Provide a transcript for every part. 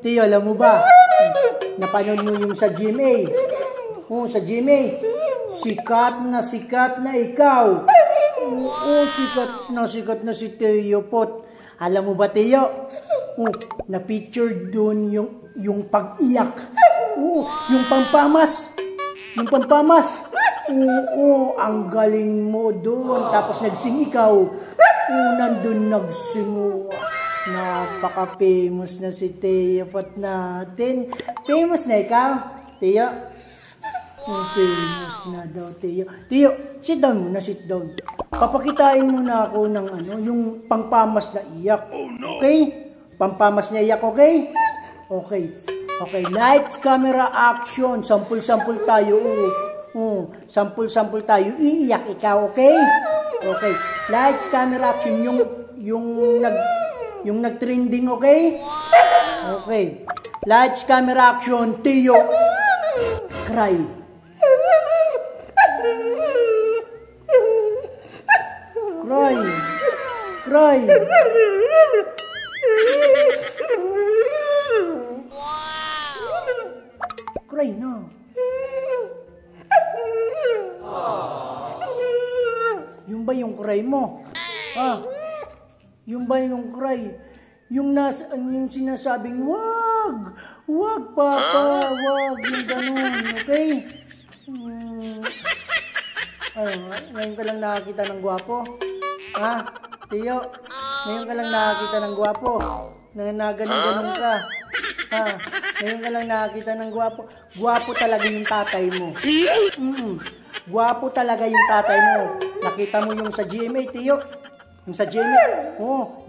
Tiyo, alam mo ba? Napanood mo yung sa GMA. Sa GMA. Sikat na ikaw. Sikat na si Tiyo Pot. Alam mo ba, Tiyo? Na-picture dun yung pag-iyak. Yung pampamas. Ang galing mo dun. Tapos nagsing ikaw. Nandun nagsing. Napaka-famous na si Tiyo Pot natin. Famous na ikaw, Tiyo? Famous na daw, Tiyo. Tiyo, sit down muna, sit down. Papakitain mo na ako ng yung pampamas na iyak. Okay? Pampamas na iyak, okay? Okay. Lights, camera, action. Sample tayo. Sample tayo. Iiyak ikaw, okay? Okay. Lights, camera, action. Yung nag-trending, okay? Okay. Lights, camera, action. Tiyo. Cry. Cry na. Yung ba yung cry mo? Yung ba yung cry? Yung sinasabing, wag papa, wag, yung ganun, okay? Ngayon ka lang nakakita ng gwapo? Tiyo, ngayon ka lang nakakita ng gwapo? Ganun ka? Ngayon ka lang nakakita ng gwapo? Gwapo talaga yung tatay mo. Gwapo talaga yung tatay mo. Nakita mo yung sa GMA, Tiyo? Yung sa GMA?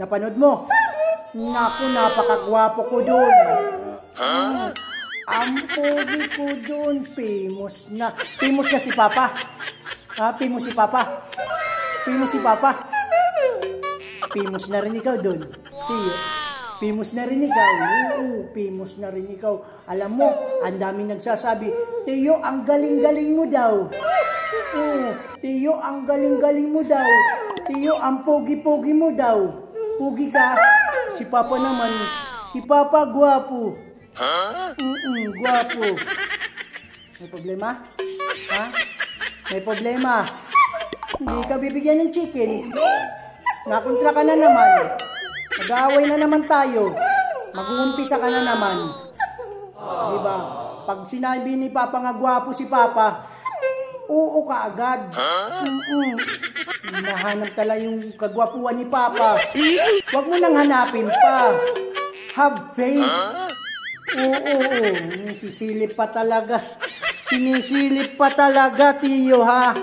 Napanood mo? Naku, napakagwapo ko doon. Ang pogi ko doon. Famous na si Papa. Famous si Papa. Famous na rin ikaw doon, Tiyo. Famous na rin ikaw. Famous na rin ikaw. Alam mo, ang daming nagsasabi, Tiyo, ang galing-galing mo daw. Tiyo, ang galing-galing mo daw. Tiyo, ang pogi-pogi mo daw. Pogi ka. Si Papa naman, si Papa gwapo. Gwapo. May problema? May problema. Hindi ka bibigyan ng chicken. Nakontra ka na naman. Nag-aaway na naman tayo. Mag-uumpisa ka na naman. Diba? Pag sinabi ni Papa nga gwapo si Papa, oo ka agad. Hinahanap talaga yung kagwapuan ni Papa. Huwag mo nang hanapin pa. Have faith. Sinisilip pa talaga, Tiyo, ha?